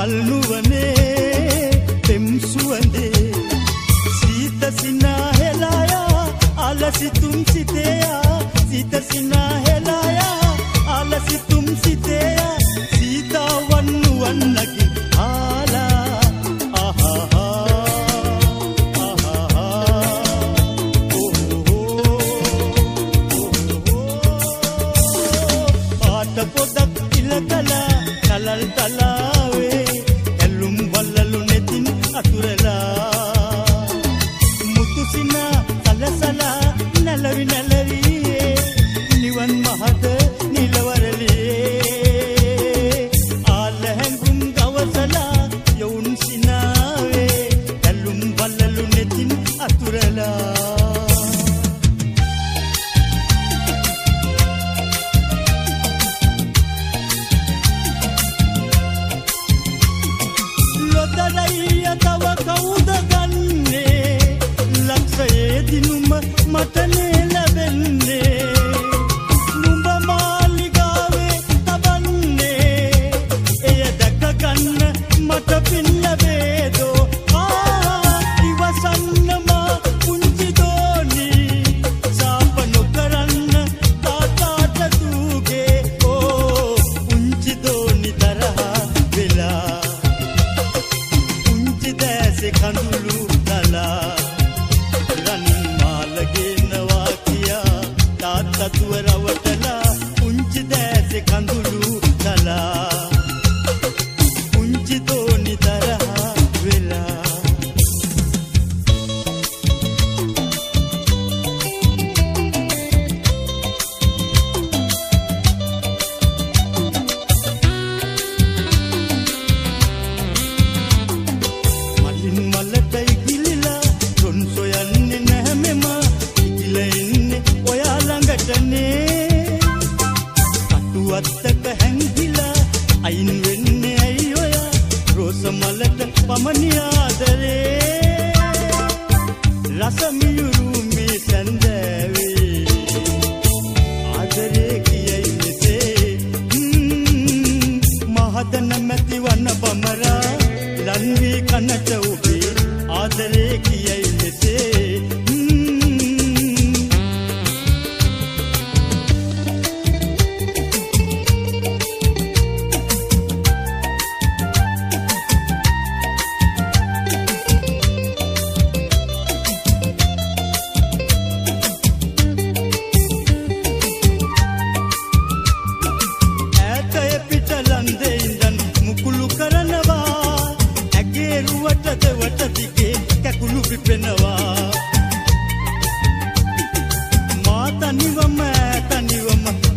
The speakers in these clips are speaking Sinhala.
මල් නුවනේ පෙම් සුවඳේ සීත සිනා හෙලායා අලසිතුම් සිතේයා සීත සිනා හෙලායා අලසිතුම් සිතේයා සීතා වන්නුවන්නකි ආලා පොදක් ඉලකලා කලල් තලාවේ ඇලුම් වල්ලලු නෙතින් අතුරලා මුතුසිනා සලසලා නැලවි නැලවියේ නිවන් මහද නිලවරලියේ ආලහැඟුම් ගවසලා යොවුන් සිනාවේ ඇලුම් වල්ලලු නෙතින් අතුරලා තව කවුද ගන්නේ ලක්ෂයේ දිනුම මටනේ ලැබෙන්නේ නුඹ මාලිගාවේ තබන්නේ එය දැක ගන්න මට පින් ලැබේදෝ ඉවසන්නම පුංචි දෝනි සාප නොකරන්න තාතාට දූගේ පුංචි දෝනි තරහා වෙලා කඳුළු දලා රනින් මාලගෙනවා කියා තාත්තතුව රවටලා පුංචි දැසේ කඳුළු දලා පුංචි දෝනි තරහා වෙලා අතුවත්තක හැංගිලා අයින් වෙන්නේ ඇයි ඔයා රෝස මලට පමණි ආදරේ රස මියුරු මේ සඳෑවේ ආදරේ කියයි මෙසේ මහද නැමැති වන්න බමරා ලන්වී කනට ඔබේ ආදරේ කියයි මෙසේ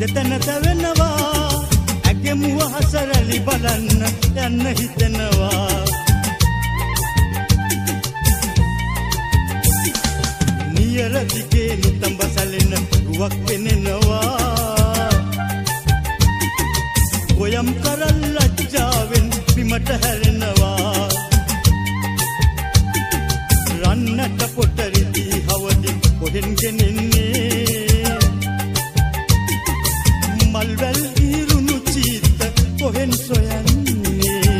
දෙතන තවෙනවා ඇගේ මුව හසරලි බලන්න යන්න හිතෙනවා නියර දිගේ නුතඹ සැලෙන රුවක් පෙනෙනවා ගොයම් කරල් ලැජ්ජාවෙන් බිමට හැරෙනවා රන්නට පොටරිදී හවදි කොහෙන් ගෙනෙන්නේ මල්වැල් ඉරුණු චීත කොහෙන් සොයන්නේ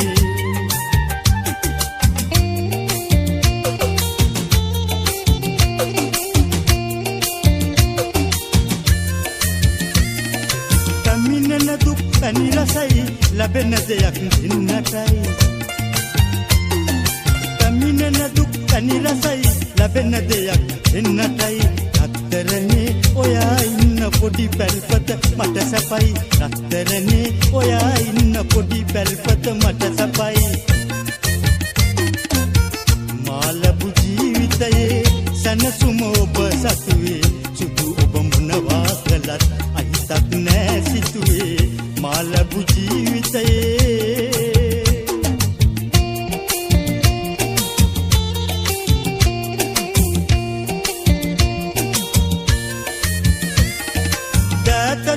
පැමිණෙන දුක් පැණි රසයි ලැබෙන දෙයක් දෙන්නටයි පැමිණෙන දුක් පැණි රසයි ලැබෙන දෙයක් දෙන්නටයි රත්තරනේ ඔයා ඉන්න පොඩි පැල්පත මට සැපයි රත්තරනේ ඔයා ඉන්න පොඩි පැල්පත මට සැපයි මාලබු ජීවිතයේ සනසුම ඔබ සතුවේ සුදු ඔබ මොනවා කළත් අහිතක් නෑ සිතුවේ මාලබු ජීවිතයේ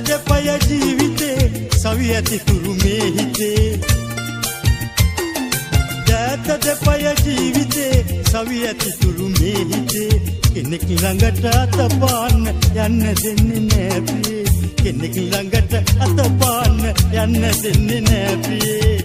දෙපය ජීවිතේ සවි ඇති තුරු මේ හිතේ දැත දෙපය ජීවිතේ සවි ඇති තුරු මේ හිතේ කෙනෙක් ළඟට අතපාන්න යන්න දෙන්නේ නෑ ප්‍රියේ කෙනෙක් ළඟට අතපාන්න යන්න දෙන්නේ නෑ ප්‍රියේ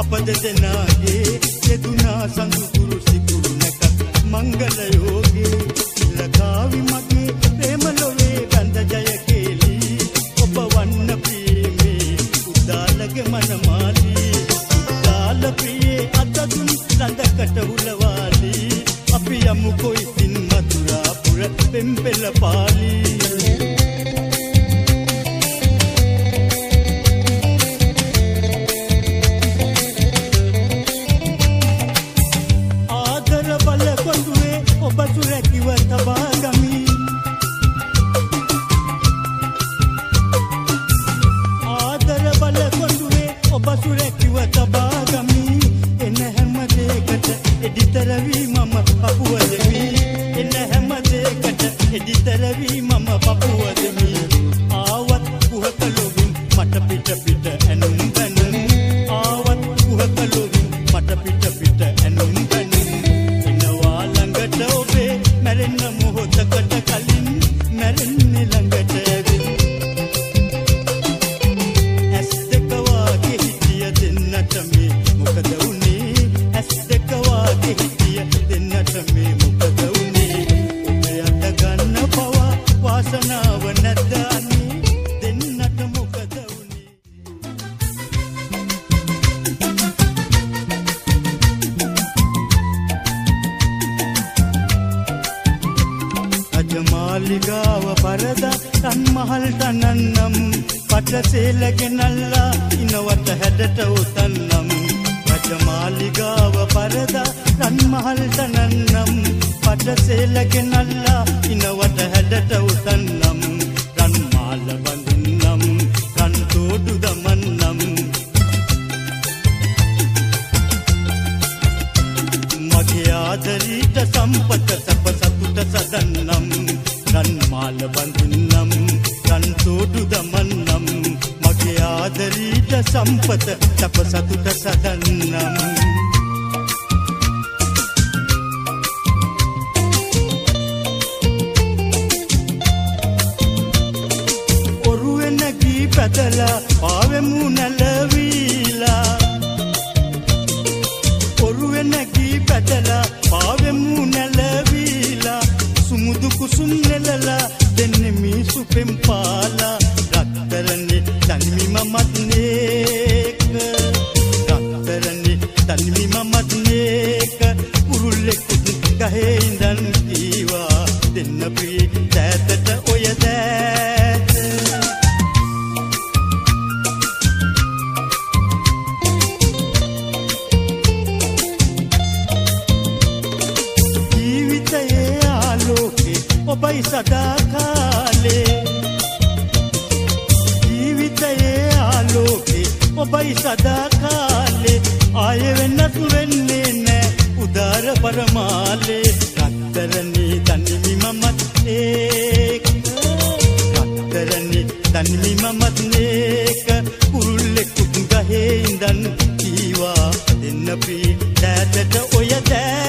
අප දෙදෙනාගේ යෙදුනා සඳුකුරු සිකුරු නැකත් මංගල යෝගේ ඉලකාවි මගේ ප්‍රේම ලොවේ බඳ ජය කේලි ඔබ වන්න ප්‍රේමේ උදාලගේ මනමාලි උදාල ප්‍රියේ අතදුන් රඳකට උලවාලි අපි යමු කොයිතින් මතුරාපුර පෙම්පෙළ පාලි මාලිගාව පරදා රන්මහල් තනන්නම් පටසේලගෙනල්ලා ඉනවට හැඩට උතන්නම් රජමාලිගාව පරදා රන්මහල් තනන්නම් පටසේලගෙනල්ලා ඉනවට හැඩට උතන්නම් රන්මාල බඳින්නම් රන් තෝඩු දමන්නම් මගේ ආදරීට සම්පත සැප සතුට සදන්නම් රන්මාල බඳින්නම් රන් තෝඩු දමන්නම් මගේ ආදරීට සම්පත සැප සතුට සදන්නම් ඔරුවෙන ගී පැදලා පාවෙමු නැලවීලා ඔරුවෙන ගී පැදලා පාවෙමු නැලවීලා සුමුදු කුසුම් නෙලලා දෙන්නේ මිසු පෙම්පාලා රත්තරනේ තනිමි මමත් නේක රත්තරනේ තනිමි මමත් නේක කුරුල්ලෙකුත් ගහේ ඉඳන් කීවා දෙන්න ප්‍රී දෑතට ඔය දෑත ජීවිතයේ ආලෝකේ ඔබයි සදා කාලේ ජීවිතයේ ආලෝකේ ඔබයි සදා කාලේ ආය වෙනස් වෙන්නේ නෑ උදාර පරමාලේ රත්තරනේ තනිමි මමත් ඒක රත්තරනේ තනිමි මමත් නේක කුරුල්ලෙකුත් ගහේ ඉඳන් කීවා දෙන්න ප්‍රී දෑතට ඔය දෑත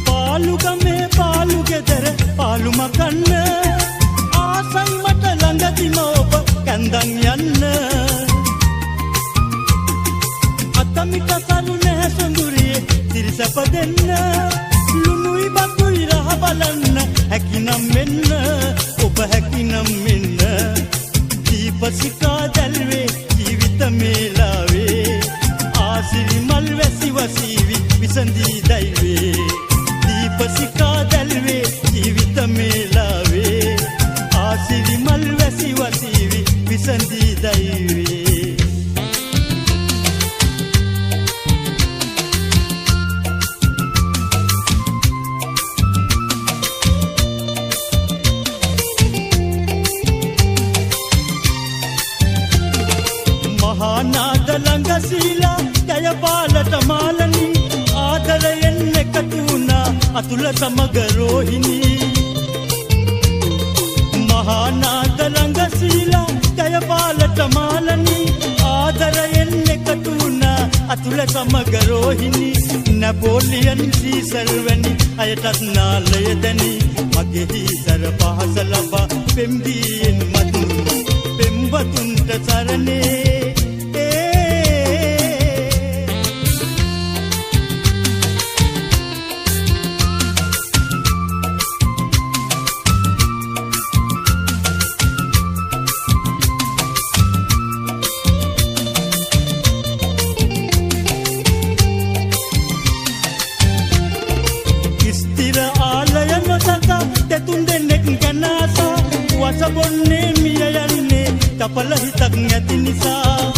පාලුගමේ පාලු ගෙදර පාලු මකන්න ආසයි මට ළඟදිම ඔබ කැන්දන් යන්න අතමිට සරු නැහැ සොඳුරියේ තිරිසප දෙන්න ලුණුයි බතුයි රහ බලන්න හැකිනම් මෙන්න ඔබ හැකිනම් මෙන්න දීපසිකා දැල්වේ ජීවිත මේලාවේ ආසිරි මල් වැසි වසීවි විසඳී දයිවේ දීපසිකා දැල්වේ ජීවිත මේලාවේ ආසිරි මල් වැසි වසීවි විසඳී දයිවේ මහානාද ළඟ සීලා ජය පාලට මාලනි ආදරයෙන් එකතු වුණා අතුල සමග රෝහිණී ආනාද ළඟ සීලා ජය පාලට මාලනි ආදරයෙන් එකතු වුණා අතුල සමග රෝහිණි නැපෝලියන් සීසර් වැනි අයටත් නාලය දැනි මගේ හිසර පහස ලබා පෙම්බීන් මතුණු පෙම්වතුන්ට සරණේ වසබොන්නේ මිය යන්නේ තපල හිතක් නැති නිසා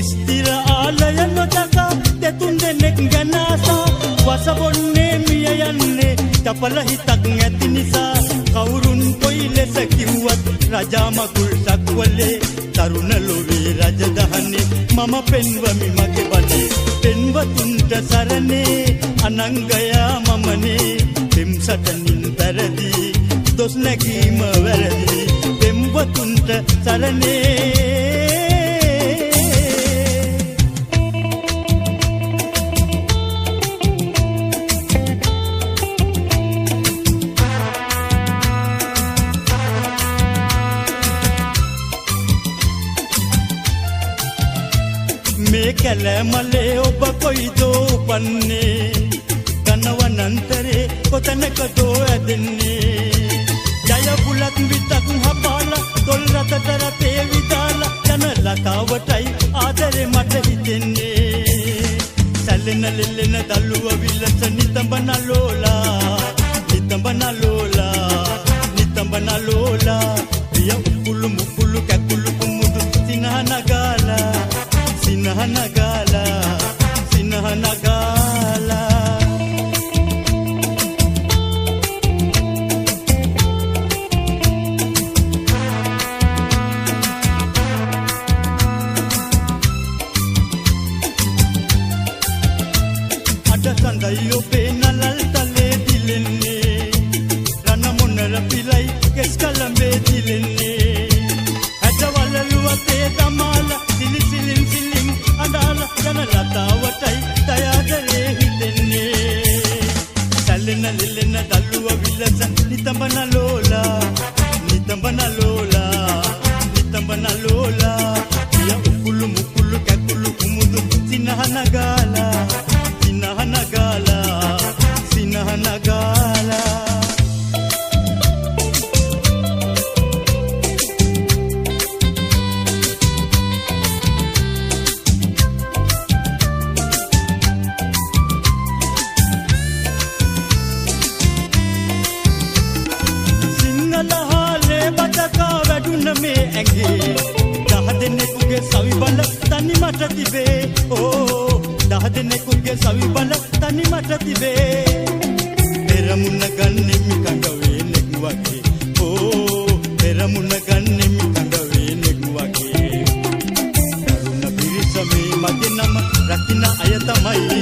ස්ථිර ආලය නොදක දෙතුන් දෙනෙක් ගැන ආසා වසබොන්නේ මිය යන්නේ තපල හිතක් නැති නිසා කවුරුන් කොයි ලෙස කිව්වත් රජා මකුල් සක්වලේ තරුණ ලොවේ රජදහනේ මම පෙන්වමි මගේ බඩේ පෙන්වතුන්ට සරණේ අනංගයා මමනේ පෙම්සටනින් පෙරදී දොස් නැගීම වැරදි පෙම්වතුන්ට සරණේ මේ කැලෑමලේ ඔබ කොයිදෝ උපන්නේ කනවනන්තරේ කොතැනකදෝ ඇදෙන්නේ ජය බුලත් විතක් හපාලා තොල් රතට රතේ විදාලා යන ලතාවටයි ආදරේ මට හිතෙන්නේ සැලෙන ලෙලෙන දල්ලුව විලස නිතඹ නලෝලා නිතඹ නලෝලා නිතඹ නලෝලා පිය උකුළු මුකුළු කැකුළු කුමුදු සිනහ නගාලා සිනහ නගාලා සිනහ නගාලා සඳයි ඔබේ නලල් තලේ දිලෙන්නේ රණ මොනර පිලයි කෙස් කලඹේ දිලෙන්නේ ඇටවලලු අතේ දමාලා සිලි සිලින් සිලින් අඬාලා යන ලතාවටයි දයාදරේ හිතෙන්නේ සැලෙන ලෙලෙන දල්ලුව විලස නිතඹ නලෝලා නිතඹ නලෝලා නිතඹ නලෝලා පිය උකුළු මුකුළු කැකුළු කුමුදු සිනහ නගාලා නගාලා සිනහ නගාලා සිංහල හාලේ බඩකා වැඩුණ මේ ඇඟේ 10 දෙනෙකුගේ සවි බල තනි මට තිබේ ඕ 10 දෙනෙකුගේ සවි බල තනි මට තිබේ පෙරමුණ ගන්නෙමි කඳ වේනෙක් වගේ ඕ පෙරමුණ ගන්නෙමි කඳ වේනෙක් වගේ තරුණ පිරිසමේ මගේ නම රකින්න අය තමයි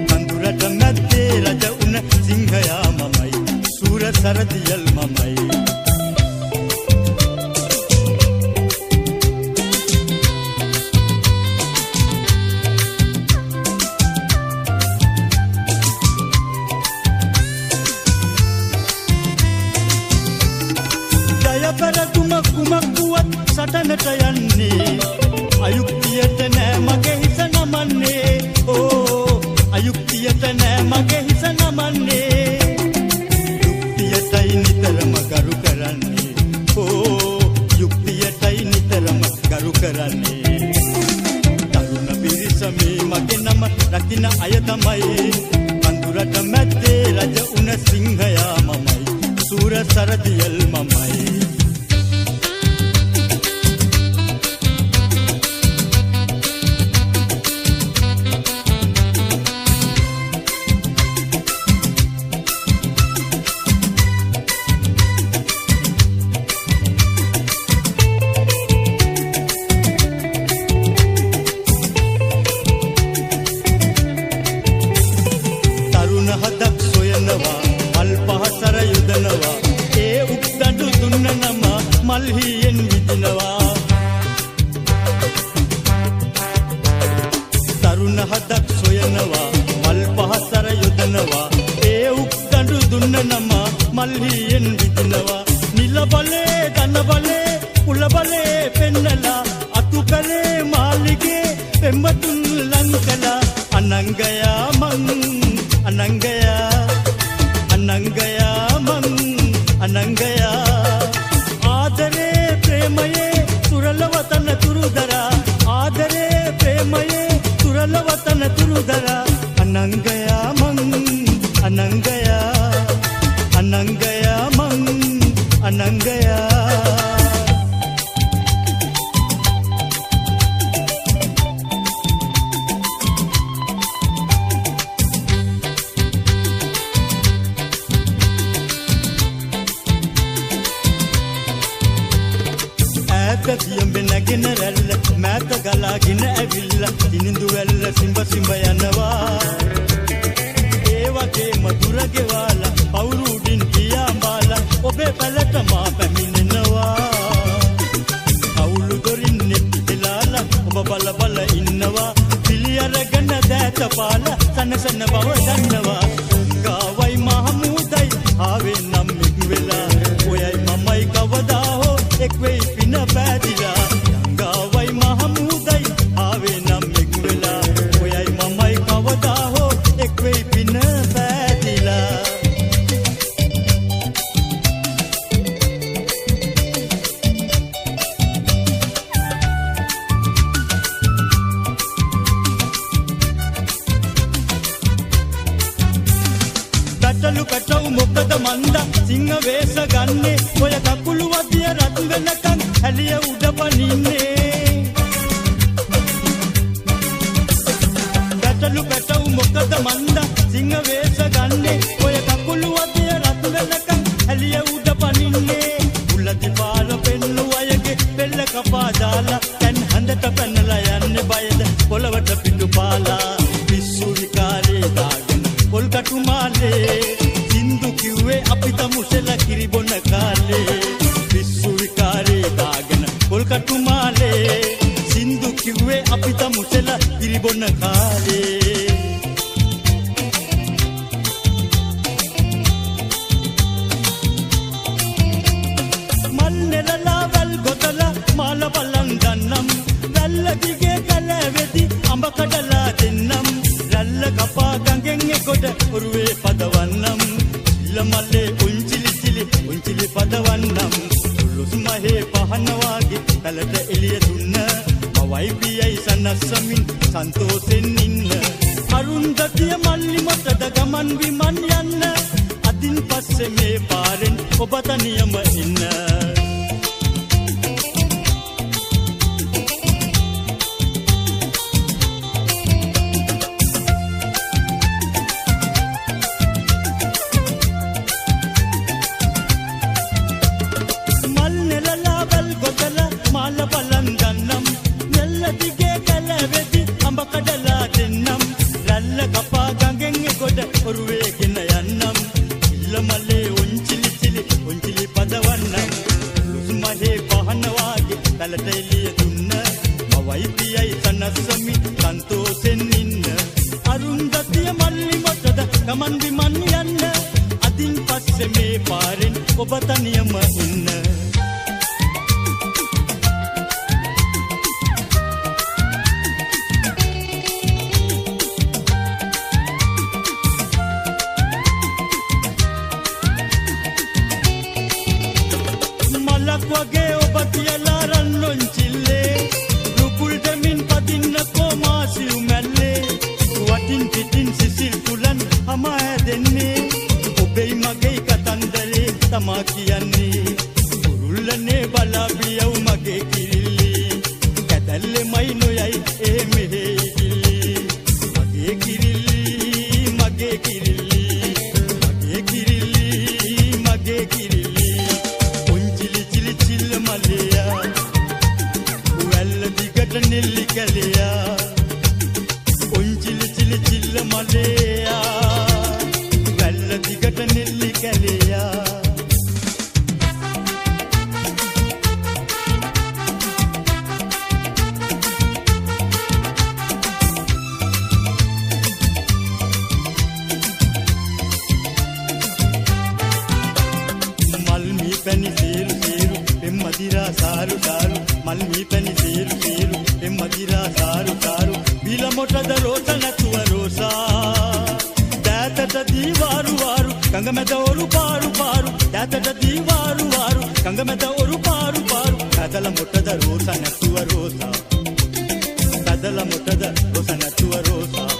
කඳුරට මැද්දේ රජ උන සිංහයා මමයි සූර සරදියල් මමයි සටනට යන්නේ අයුක්තියට නෑ මගේ හිස නමන්නේ ඕ අයුක්තියට නෑ මගේ හිස නමන්නේ යුක්තියටයි නිතරම ගරු කරන්නේ ඕ යුක්තියටයි නිතරම ගරු කරන්නේ තරුණ පිරිසමේ මගේ නම රකින්න අය තමයි කඳුරට මැද්දේ රජ උන සිංහයා මමයි සූර සරදියල් මමයි හදක් සොයනවා අල්පහසර යොදනවා ඒ උක්ත නම මල්හියෙන් විදිනවා නිල බලේ ධන බලේ කුල බලේ පෙන්නලා අතු කලේ මාලිගේ පෙම්වතුන් ලං කළා අනංගයා මං අනංගයා අනංගයා මං අනංගයා ආදරේ ප්‍රේමයේ සුරලවතන තුරුදරා ආදරේ ප්‍රේමයේ සුරලවතන තුරුදරා අනංගයා මං අනංගයා අනංගයා මං අනංගයා දියඹ නැගෙන රැල්ල මෑත ගලාගෙන ඇවිල්ලා දිනිඳු වැල්ල සිඹ සිඹ යනවා ඒ වගේම දුර ගෙවාලා පවුරු උඩින් ගියා බාලා ඔබේ පැලට මා පැමිණෙනවා කවුළු දොරින් නෙපිලාලා ඔබ බල බල ඉන්නවා පිළි අරගෙන දැත පාලා සනසන බව දන්නවා ගාවයි මහමුදයි ආවේ නම් එක් වෙලා ඔයයි මමයි කවදා හෝ එක් වෙයි පින පැදිලා ගංගාවයි මහමුදයි ආවේ නම් එක් වෙලා ඔයයි මමයි කවදා හෝ එක් වෙයි පින පැදිලා පැටලු පැටවු මොකද මන්ද සිංහ වේස ගන්නේ ඔය කකුළු වදිය රත් වෙනකන් හැලිය උඩ පනින්නේ පැටලු පැටවු මොකද මන්ද සිංහ වේස ගන්නේ ඔය කකුළු වදිය රත් වෙනකන් හැලිය උඩ පනින්නේ උලති පාල පෙන්නු අයගේ පෙල්ල කපා දාලා දැන් හඳට පැනලා යන්නේ බයද පොළවට පිටු පාලා පිස්සු විකාරේ දාගෙන පොල් කටු මාලේ සින්දු කිව්වේ අපි තමුසෙල කිරි බොන කාලේ පිස්සු විකාරේ දාගෙන පොල් කටු මාලේ සින්දු කිව්වේ අපි තමුසෙල කිරි බොන කාලේ මල් නෙලලා වල් ගොතලා මාල බලන් ගන්නම් රැල්ල දිගේ කැලෑවෙදි අඹ කඩලා දෙන්නම් රැල්ල කපා ගඟෙන් එකොට ඔරුවේ පදවන්නම් ඉල්ල මල්ලේ උන්චිලි පදවන්නම් උල්ලුස් මහේ පහන වාගේ පැලට එළිය දුන්න මවයි පියයි සනස්සමින් සන්තෝෂෙන් ඉන්න අරුන්දතිය මල්ලි මොටද ගමන් විමන් යන්න අදින් පස්සේ මේ පාරෙන් ඔබ තනියම ඉන්න ගමන් විමන් යන්න අදින් පස්සේ මේ පාරෙන් ඔබ තනියම ඉන්න මලක් වගේ ඔබ තියලා රන්නොන් චිල්ලේ රුකුල් දෙමින් පදින්න කොමාසියු මැල්ලේ වටින් පිටින් සිසිල් කුලන් හමා හැදෙන්නේ ඔබේ මගේ කතන්දරේ තමා කියන්නේ කුරුල්ලනේ බලා බියව් මගේ කිරිල්ලි කැදල්ලෙමයි නොයයි ඒ මෙහෙ ඉකිලි මගේ කිරිල්ලි මගේ කිරිල්ලි මගේ කිරිල්ලි මගේ කිරිල්ලි උන්චිලි චිලි චිල්ල මලයා වැල්ල දිගට නෙල්ලි කැලයා උන්චිලි චිලි චිල්ල මලයා වැල්ල දිගට නෙල්ලි කැලයා කඟමැද ඔරු පාරු පාරු දැතට දීවාරු වාරු කඟමැද ඔරු පාරු පාරු ඇදල මොටද රෝස නැතුව රෝසා ඇදල මොටද රෝස නැතුව රෝසා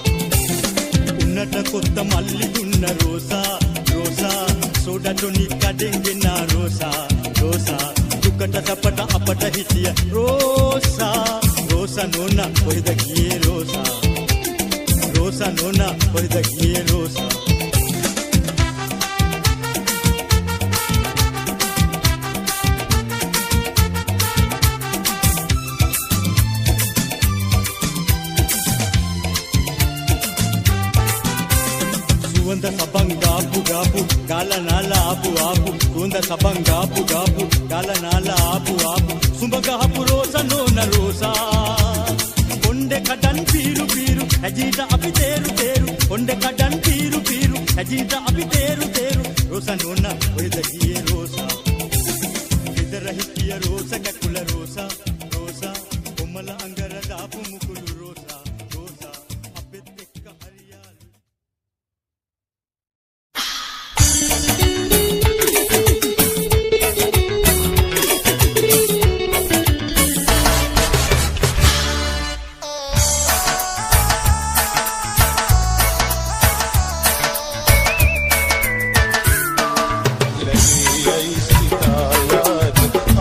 උන්නට කොත්ත මල්ලි දුන්න රෝසා රෝසා සෝඩටොනි කඩෙන් ගෙන්න රෝසා රෝසා දුකට සපට අපට හිටිය රෝසා රෝසා නෝනා කොහෙද ගියේ රෝසා රෝසා නෝනා කොහෙද ගියේ Rosa Kuanda sabang gapu gapu gala nala apu apu kuanda sabang gapu gapu gala nala apu apu sumbaga hapu rosa nona rosa konde kadan piru piru ajita api teru teru konde kadan piru piru ajita api teru teru rosa nona oida giye rosa idara hitiya rosa kakula rosa rosa komala angara dapu mukulu rosa rosa apet ekka hariyalu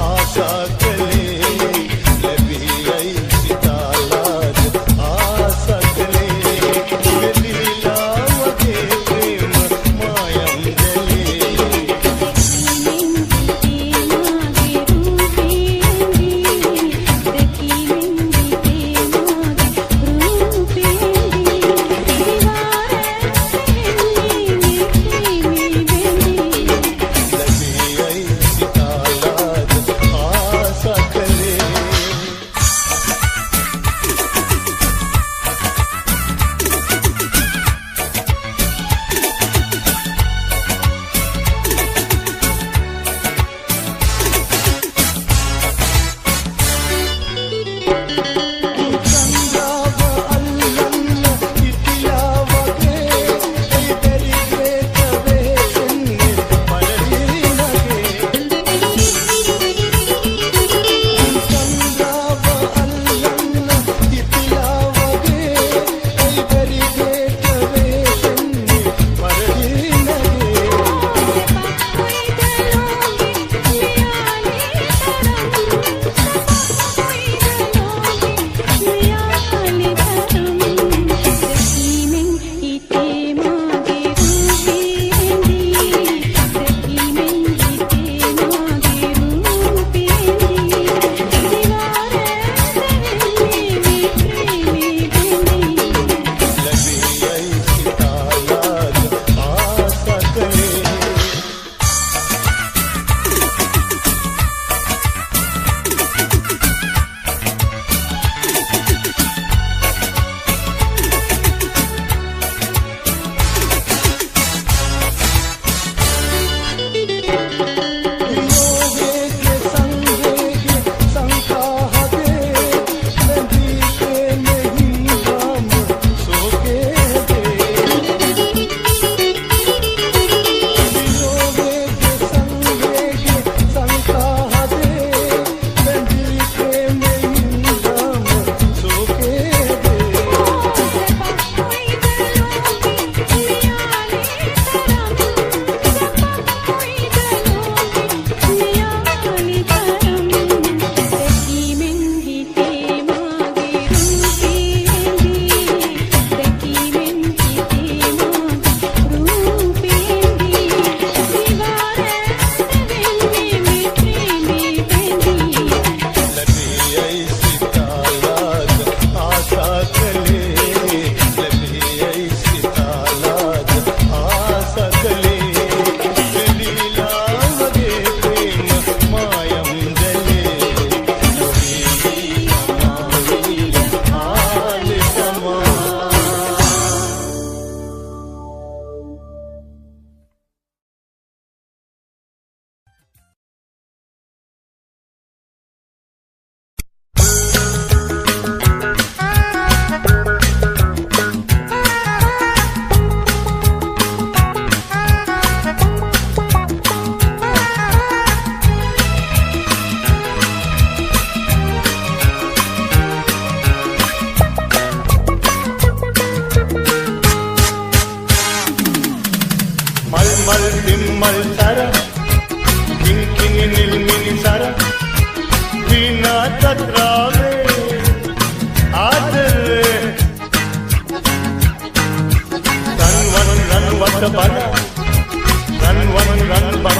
आशा कले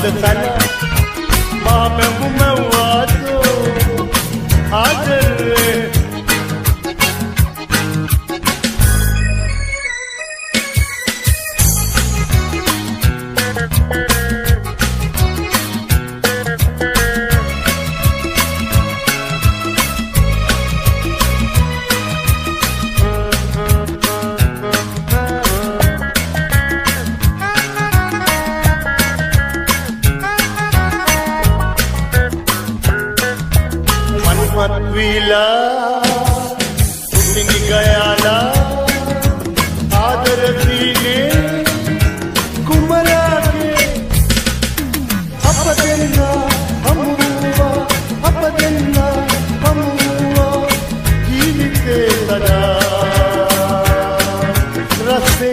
මද තන මා බැඹුම වාදෝ ආදරේ Vila Putini Gayala Adaratine Kumarake Apadenna Hamuva Apadenna Hamuva Jeevite sada Raste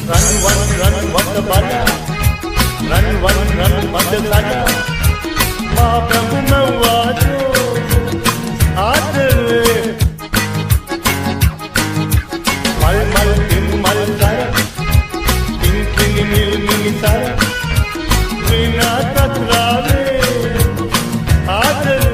Run Vata Bala Run Vata Sada माँ प्रभु मैं वाजो आदरे मल मल दिन मल सारा दिन किन नील नील सारा बिना तकरारे आदरे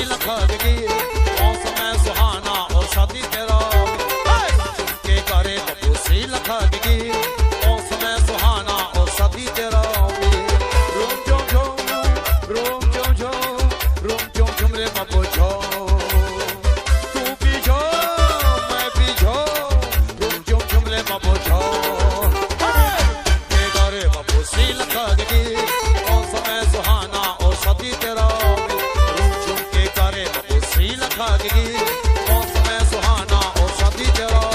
लखा दगी मौसम सुहाना लगेगी मौसम सुहाना और शादी तेरा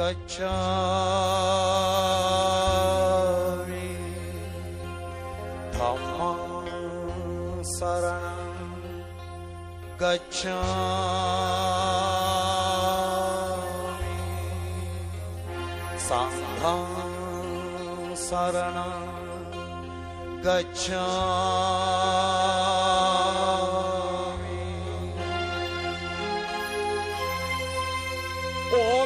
Gacchami Dhammam Saranam Gacchami Sangham Saranam Gacchami O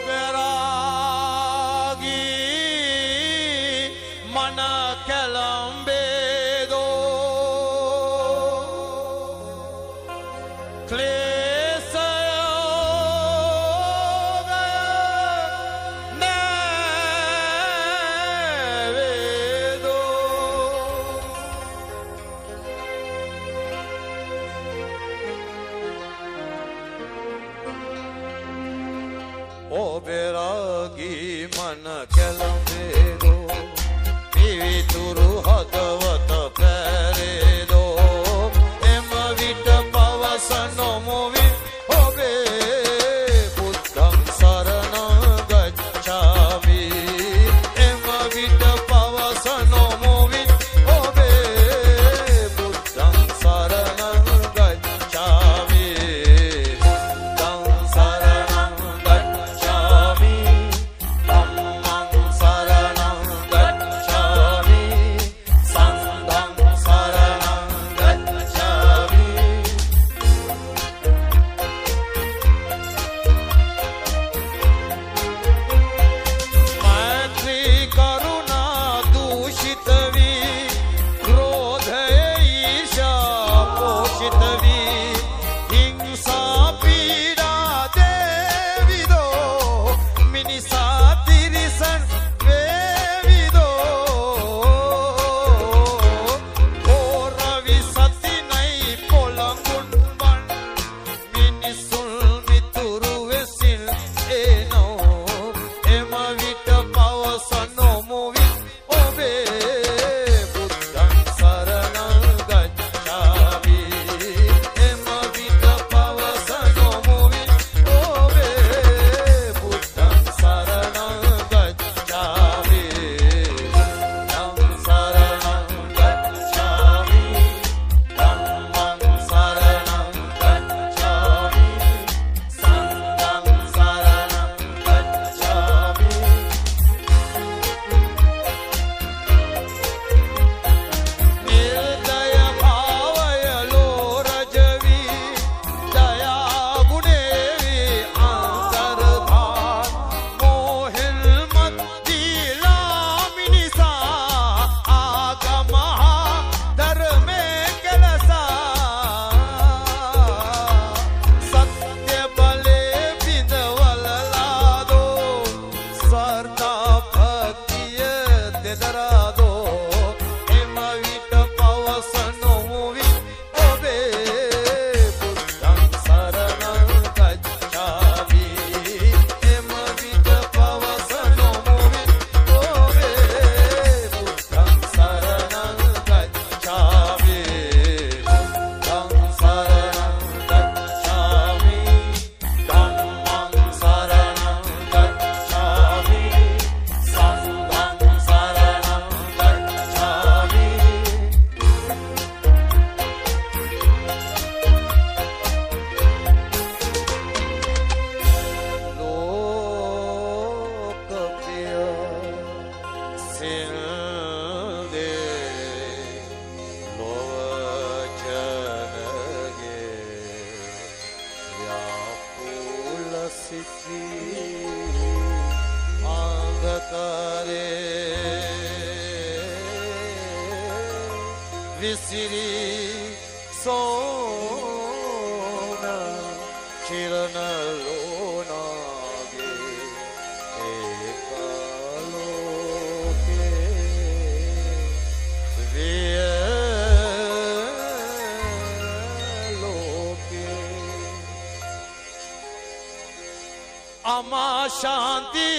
Ama Shanti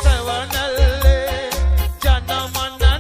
Savanale Janamana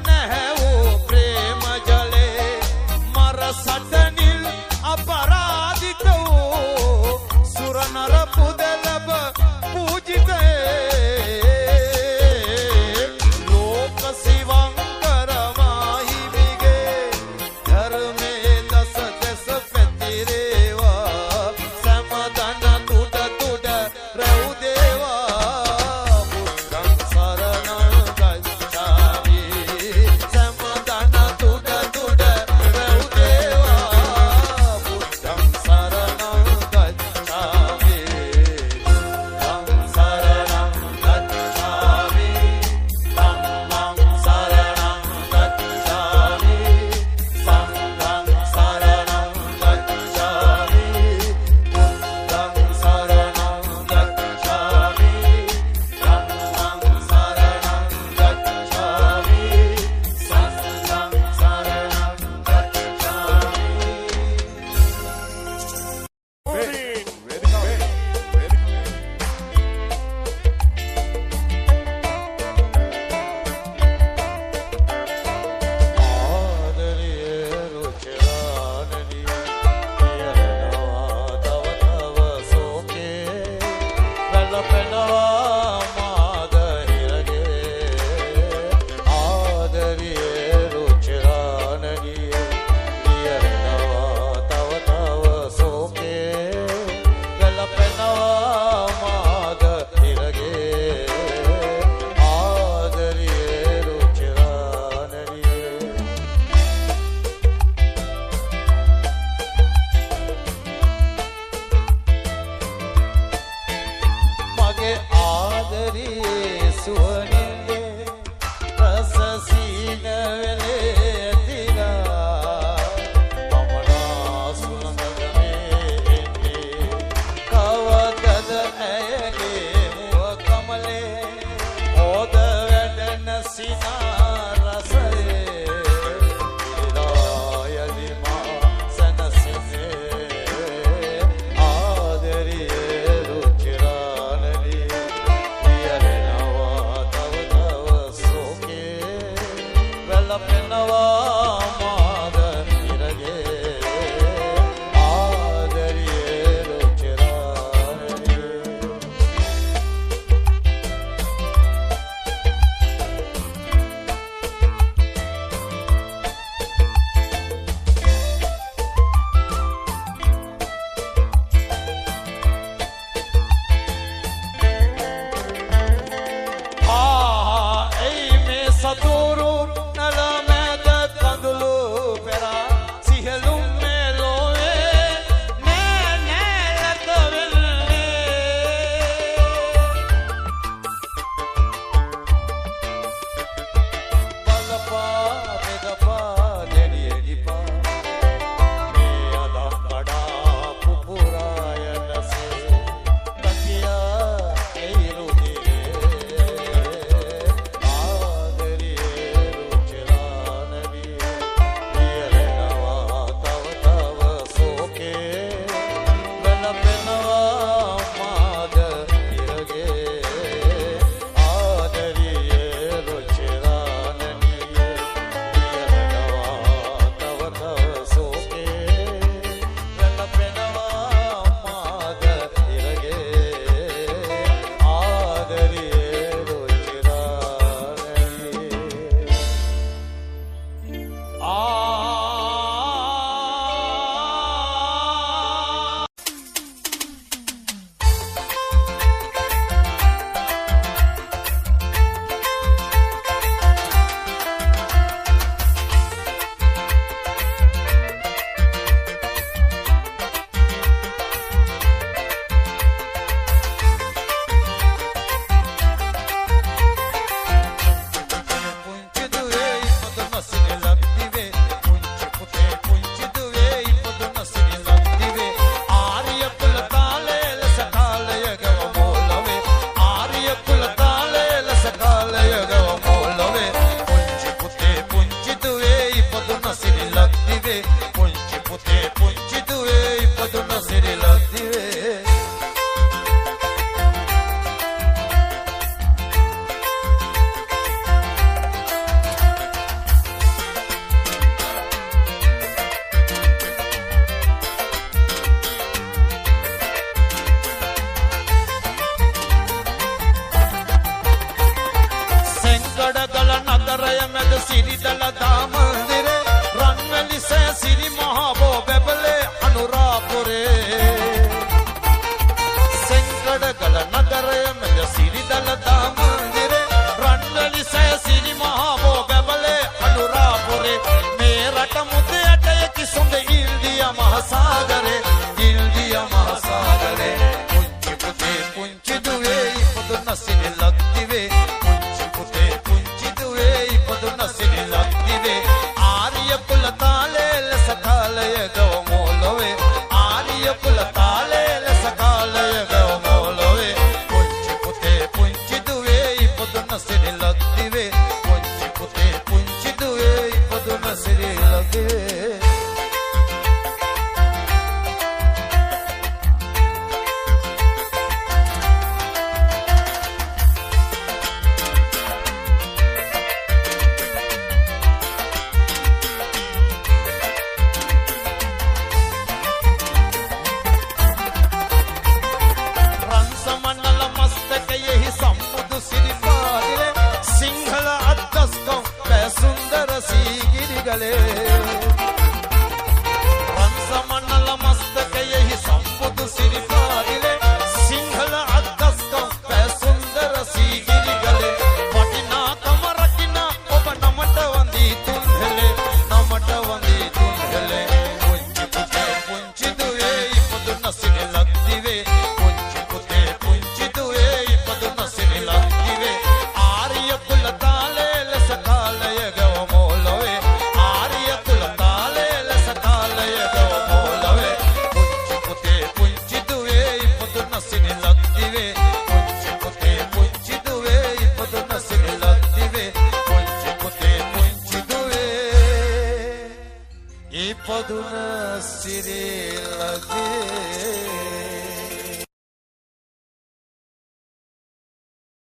ඉපදුන සිරි ලගේ